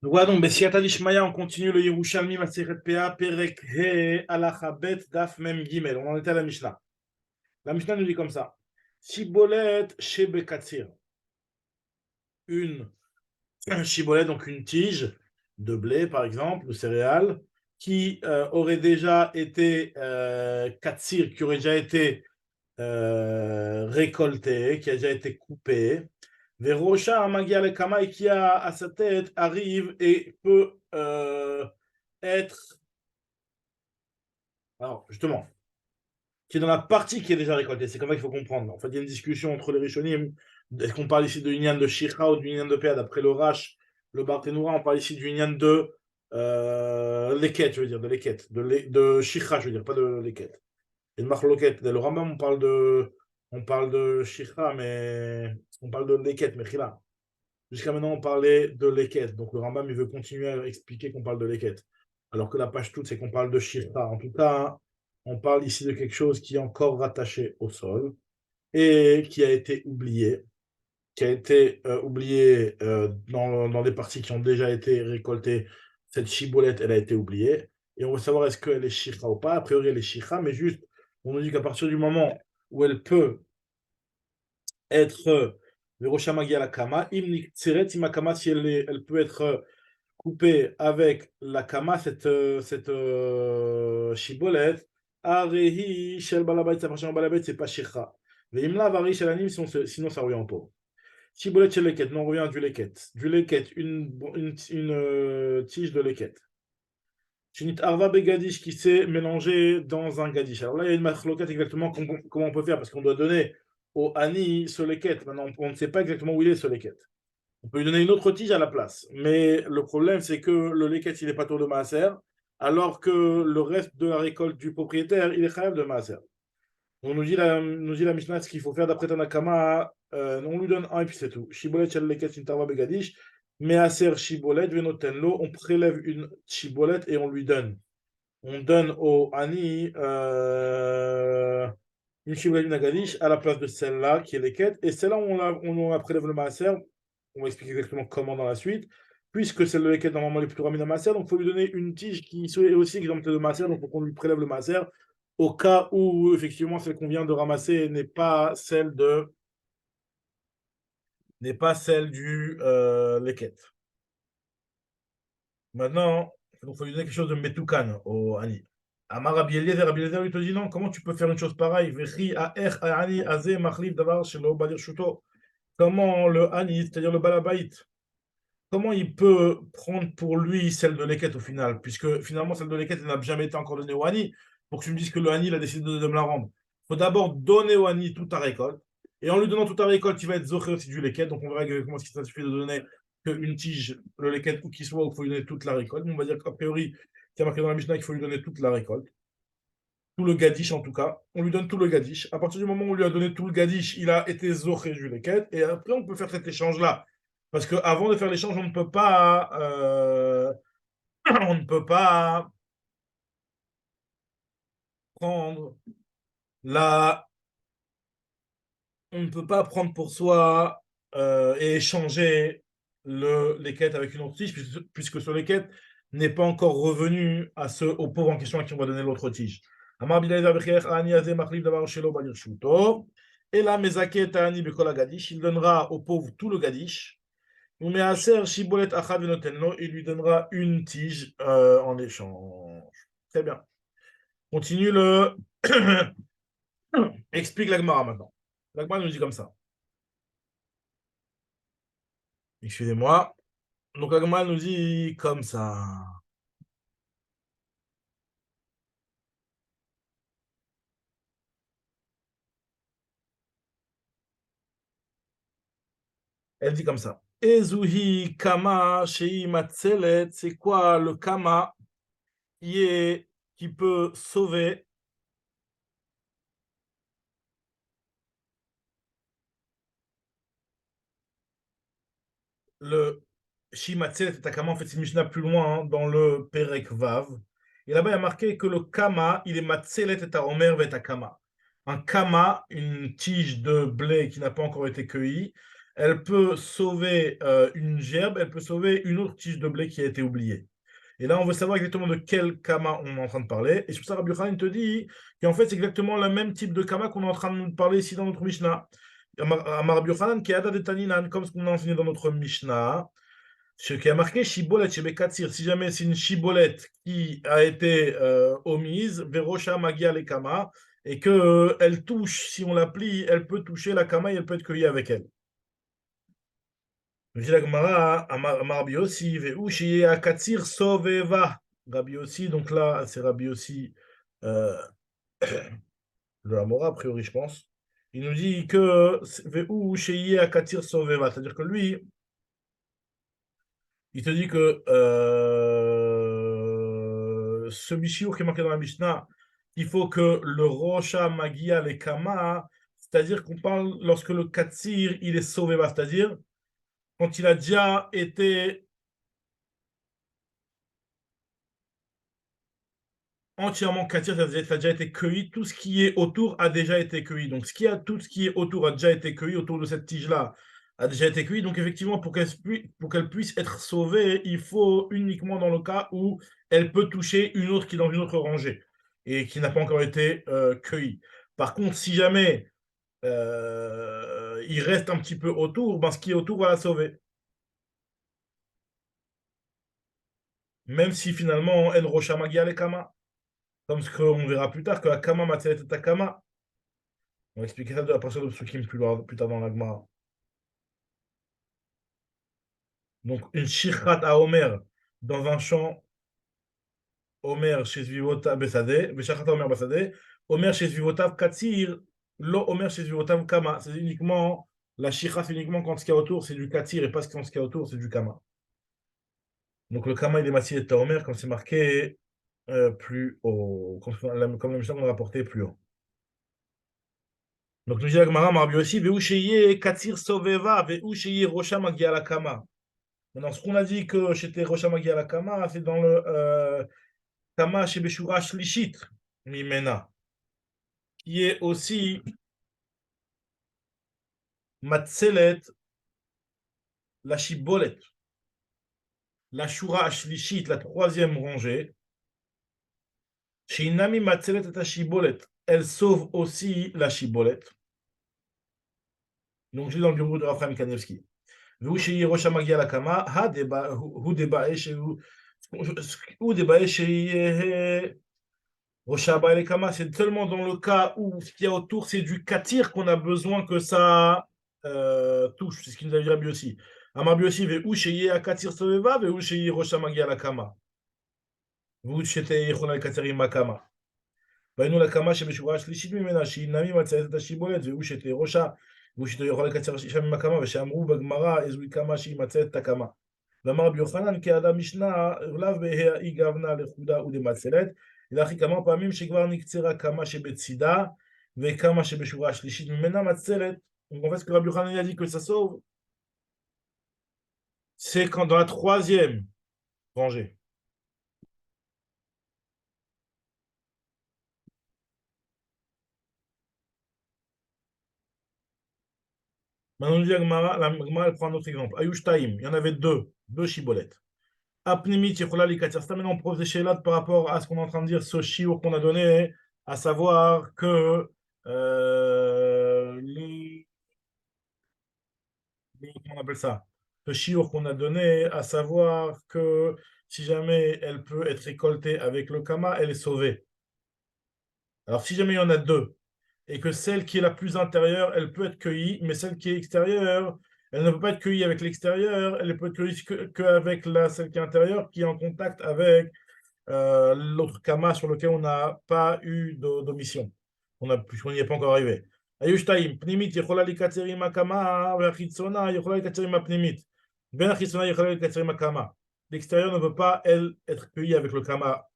Voilà, donc, Bessiata Dishmaya, on continue le Yerushalmi, Maseret PA, Perek He, Alacha Bet, Daf Mem Gimel. On en était à la Mishnah. La Mishnah nous dit comme ça. Shibolet Shebe Katsir. Une shibolet, donc une tige de blé, par exemple, de céréales, qui aurait déjà été katsir, qui aurait déjà été récoltée, qui a déjà été coupée. Verosha Amagia le Kama et qui a à sa tête arrive et peut être. Alors, justement, qui est dans la partie qui est déjà récoltée. C'est comme ça qu'il faut comprendre. En fait, il y a une discussion entre les Rishonim. Est-ce qu'on parle ici de Inyan de Shira ou de Inyan de Péad? Après le Rash, le Barthénoura, on parle ici du Inyan de Leket, je veux dire, de Leket. De Shira, je veux dire, pas de Leket. Et de Machloket. Le Rambam, on parle de Shira, mais on parle de Leket, mais Chila. Jusqu'à maintenant, on parlait de Leket. Donc le Rambam, il veut continuer à expliquer qu'on parle de Leket. Alors que la page toute, c'est qu'on parle de Shira. En tout cas, on parle ici de quelque chose qui est encore rattaché au sol et qui a été oublié, dans les parties qui ont déjà été récoltées. Cette chibolette, elle a été oubliée. Et on veut savoir est-ce qu'elle est Shira ou pas. A priori, elle est Shira, mais juste, on nous dit qu'à partir du moment où elle peut être Veroshamagia la Kama, Imnik Tseret Imakama, si elle peut être coupée avec la Kama, cette chibolette, Arehi Shel Balabait, ça appartient au Balabait, c'est pas Shircha. Mais Imla Vari Shel Anim, sinon ça revient en pauvre. Chibolette Shel Leket, non, on revient du Leket. Du Leket, une tige de Leket. Shinit Arva Begadish qui s'est mélangé dans un Gadish. Alors là, il y a une machloket exactement comment on peut faire, parce qu'on doit donner au Ani ce leket. Maintenant, on ne sait pas exactement où il est ce leket. On peut lui donner une autre tige à la place. Mais le problème, c'est que le leket, il n'est pas tour de maaser, alors que le reste de la récolte du propriétaire, il est chayav de maaser. On nous dit la Mishnah, ce qu'il faut faire d'après Tanakama, on lui donne un et puis c'est tout. Shibolet shel leket shintarva begadish, measer shibolet venotenlo, on prélève une shibolette et on lui donne. On donne au Ani une shibolette nagadish à la place de celle-là qui est leket, et celle-là, on prélève le maaser. On va expliquer exactement comment dans la suite. Puisque c'est le leket, normalement, il est plutôt ramé dans maaser, donc il faut lui donner une tige qui est aussi exemptée de maaser, donc il faut qu'on lui prélève le maaser au cas où, effectivement, celle qu'on vient de ramasser n'est pas celle du leket. Maintenant, il faut lui donner quelque chose de metoukan au Ani. Amar Rabbi Eliezer lui te dit non, comment tu peux faire une chose pareille? Comment le Ani, c'est-à-dire le Balabait, comment il peut prendre pour lui celle de Leket au final? Puisque finalement, celle de Leket, elle n'a jamais été encore donnée au Ani, pour que tu me dises que le Ani, il a décidé de me la rendre. Il faut d'abord donner au Ani toute ta récolte. Et en lui donnant toute ta récolte, il va être zoché aussi du Leket. Donc on verra comment est-ce qu'il suffit de donner qu'une tige, le Leket, où qu'il soit, où il faut lui donner toute la récolte. On va dire qu'a priori, il y a marqué dans la Mishnah qu'il faut lui donner toute la récolte. Tout le gadish en tout cas. On lui donne tout le gadish. À partir du moment où on lui a donné tout le gadish, il a été zoché du Leket. Et après, on peut faire cet échange-là. Parce qu'avant de faire l'échange, on ne peut pas prendre la, on ne peut pas prendre pour soi et échanger les quêtes avec une autre tige, puisque ce les quêtes n'est pas encore revenu au pauvre en question à qui on va donner l'autre tige. Et là, il donnera au pauvre tout le gadish. Il lui donnera une tige en échange. Très bien. Continue le. Explique la Gemara maintenant. La Gemara nous dit comme ça. Excusez-moi. Donc la Gemara nous dit comme ça. Elle dit comme ça. Ezuhi kama shei matzelet. C'est quoi le kama qui peut sauver le Shimatzelet et Kama? En fait, c'est Mishnah plus loin dans le Perek Vav. Et là-bas, il y a marqué que le Kama, il est Matzelet et Omer et Kama. Un Kama, une tige de blé qui n'a pas encore été cueillie, elle peut sauver une gerbe, elle peut sauver une autre tige de blé qui a été oubliée. Et là, on veut savoir exactement de quel kama on est en train de parler. Et sur ça, Rabbi Yochanan te dit qu'en fait, c'est exactement le même type de kama qu'on est en train de nous parler ici dans notre Mishnah. Amar Rabbi Yochanan qui est Ada de Taninan, comme ce qu'on a enseigné dans notre Mishnah, ce qui a marqué Shibolet chez Bekatsir. Si jamais c'est une Shibolette qui a été omise, Verosha Magia les Kama, et qu'elle elle touche, si on la plie, elle peut toucher la Kama et elle peut être cueillie avec elle. Je dis la Gemara, Amar Rabbi Yossi, Ve'u Shiye Akatsir Soveva. Rabbi Yossi, donc là, c'est Rabbi Yossi euh, de la Mora, a priori, je pense. Il nous dit que Ve'u Shiye Akatsir Soveva, c'est-à-dire que lui, il te dit que ce Mishiur qui est marqué dans la Mishnah, il faut que le Rocha Magia les Kama, c'est-à-dire qu'on parle lorsque le Katsir, il est sauvé, c'est-à-dire quand il a déjà été entièrement Katsir, ça a déjà été cueilli, tout ce qui est autour a déjà été cueilli. Donc tout ce qui est autour a déjà été cueilli, autour de cette tige-là a déjà été cueilli. Donc effectivement, pour qu'elle puisse être sauvée, il faut uniquement dans le cas où elle peut toucher une autre qui est dans une autre rangée et qui n'a pas encore été cueillie. Par contre, si jamais il reste un petit peu autour, ben, ce qui est autour va la sauver. Même si finalement, elle rochamagia les kama. Comme ce qu'on verra plus tard, que la kama materet et takama. On va expliquer ça à partir de Psukim plus tard dans la Gemara. Donc, une shirchat à Omer dans un champ, Omer chez Zvivotav Besade, Beshachat Omer Besade, Omer chez Zvivotav Katsir, Lo Omer chez Zvivotav Kama. C'est uniquement, la shirchat, c'est uniquement quand ce qu'il y a autour, c'est du Katsir, et pas quand ce qu'il y a autour, c'est du Kama. Donc, le Kama, il est massif et Omer, comme c'est marqué plus haut, comme la mission qu'on a rapporté plus haut. Donc, nous dit la Gemara, Marbi aussi, Veoucheye Katsir Soveva, Veoucheye Rocha Magia la Kama. Maintenant, ce qu'on a dit que c'était Rocha Magia la Kama, c'est dans le Kama chez Beshura Shlishit, Mimena, qui est aussi Matzelet, la Shibolet, la Shura Shlishit, la troisième rangée. Chez Inami Matzelet et la Shibolet, elle sauve aussi la Shibolet. Donc, je lis dans le bureau de Raphaël Kanevski. Vous chez Rocha Magia la Kama, ha deba, hu deba, chez vous. Ou débat chez Roshaba et Kama, c'est seulement dans le cas où ce qu'il y a autour, c'est du katir qu'on a besoin que ça touche. C'est ce qu'il nous a dit Rabbi aussi. Rabbi aussi, ve où chez Akatir Soveva, ve où chez Roshama la Kama. Vous chez Yechona Katerim Makama. Bainu la Kama chez Beshura Shlishit Mimena, chez Nami Matzayet Tashibolet, ve où chez Rosha, vous chez Yechona Katerim Makama, ve chez Amrou Bagmara, Ezui Kama, chez Matzayet Takama. ואמר רבי יוחנן כאדם משנה, לאו בהאי גבנה לחודה ודמצלת, אלא הכי כמה פעמים שכבר נקצרה כמה שבצידה וכמה שבשורה השלישית ממנה מצלת. Donc en fait, ce que Rabbi Yochanan a dit que ça sauve, c'est quand dans la troisième rangée. Maintenant, on dit la Gemara, elle prend un autre exemple. Ayushtaim, il y en avait deux chibolettes. Apnimit, Yechola, Likatir. C'est maintenant on pose des chélates par rapport à ce qu'on est en train de dire, ce shiur qu'on a donné, à savoir que comment on appelle ça, le shiur qu'on a donné, à savoir que si jamais elle peut être récoltée avec le kama, elle est sauvée. Alors si jamais il y en a deux, et que celle qui est la plus intérieure, elle peut être cueillie, mais celle qui est extérieure, elle ne peut pas être cueillie avec l'extérieur, elle peut être cueillie qu'avec celle qui est intérieure, qui est en contact avec l'autre kama sur lequel on n'a pas eu d'omission. Puisqu'on n'y est pas encore arrivé. Ayushtaim, pnimit, yechola likatzerim akama, ve'achitzona, yechola likatzerim apnimit. Ben achitzona, yechola likatzerim akama. L'extérieur ne peut pas, elle, être cueillie avec le kama.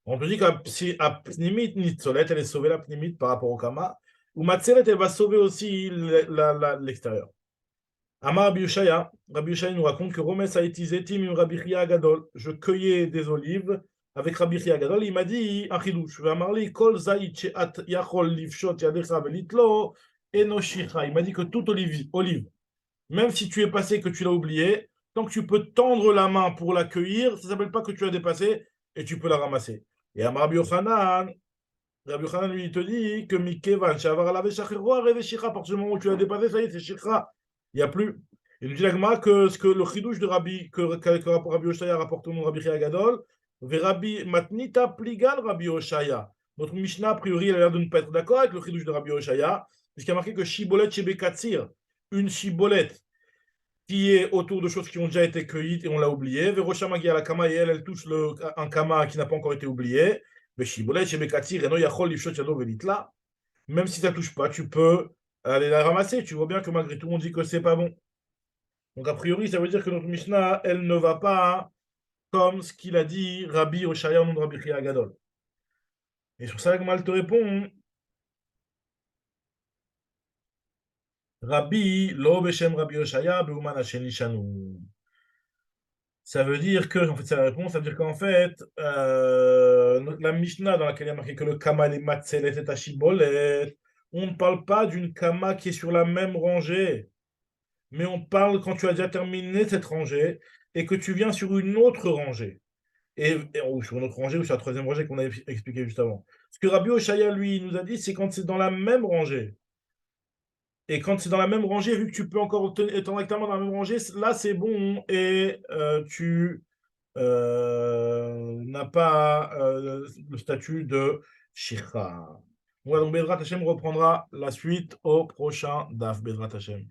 On te dit qu'apnimit, nitzolet, elle est sauvée la pnimit par rapport au kama. Ou matzelet, elle va sauver aussi l'extérieur. Amar Rabbi Yushaya nous raconte que Romes a utilisé Tim Rabbi Chia Gadol. Je cueillais des olives avec Rabbi Chia Gadol. Il m'a dit un chidouche. Amarli kol zaït she'at yachol livshot yadecha velitlo enoshicha. Il m'a dit que toute olive même si tu es passé, que tu l'as oublié, tant que tu peux tendre la main pour l'accueillir, ça ne s'appelle pas que tu as dépassé et tu peux la ramasser. Et à Rabbi Yochanan, lui, il te dit que Mikevan, Shavar Alavé Shachirwa, Reve Shikha, à partir du moment où tu l'as dépassé, ça y est, c'est Shikha. Il n'y a plus. Il nous dit l'agma que ce que le chidouche de Rabbi, que Rabbi Oshaya rapporte au nom de Rabbi Chia Gadol, Rabbi Matnita Pligal Rabbi Oshaya. Notre Mishnah, a priori, elle a l'air de ne pas être d'accord avec le chidouche de Rabbi Oshaya, puisqu'il y a marqué que Shibolet Shebekatsir, une Shibolette qui est autour de choses qui ont déjà été cueillies et on l'a oublié. Verocha Magia la Kama et elle touche un Kama qui n'a pas encore été oublié. Mais Shibolet Shebekatsir, Reno Yachol Lifshot Yado Velitla. Même si ça touche pas, tu peux aller la ramasser. Tu vois bien que malgré tout, on dit que c'est pas bon. Donc, a priori, ça veut dire que notre Mishnah, elle ne va pas comme ce qu'il a dit Rabbi Oshaya au nom de Rabbi Chia Gadol. Et sur ça, Mal te répond Rabbi, lo beshem Rabbi Oshaya, beuman Hashem shanu. Ça veut dire que, en fait, c'est la réponse, ça veut dire qu'en fait, la Mishnah dans laquelle il y a marqué que le Kama est Matzelet et Tashibolet, on ne parle pas d'une Kama qui est sur la même rangée. Mais on parle quand tu as déjà terminé cette rangée et que tu viens sur une autre rangée. Ou sur une autre rangée ou sur la troisième rangée qu'on avait expliqué juste avant. Ce que Rabbi Oshaya, lui, nous a dit, c'est quand c'est dans la même rangée. Et quand c'est dans la même rangée, vu que tu peux encore être directement dans la même rangée, là, c'est bon et tu n'a pas le statut de Shikha. Voilà, donc Bezrat Hashem reprendra la suite au prochain DAF, Bezrat Hashem.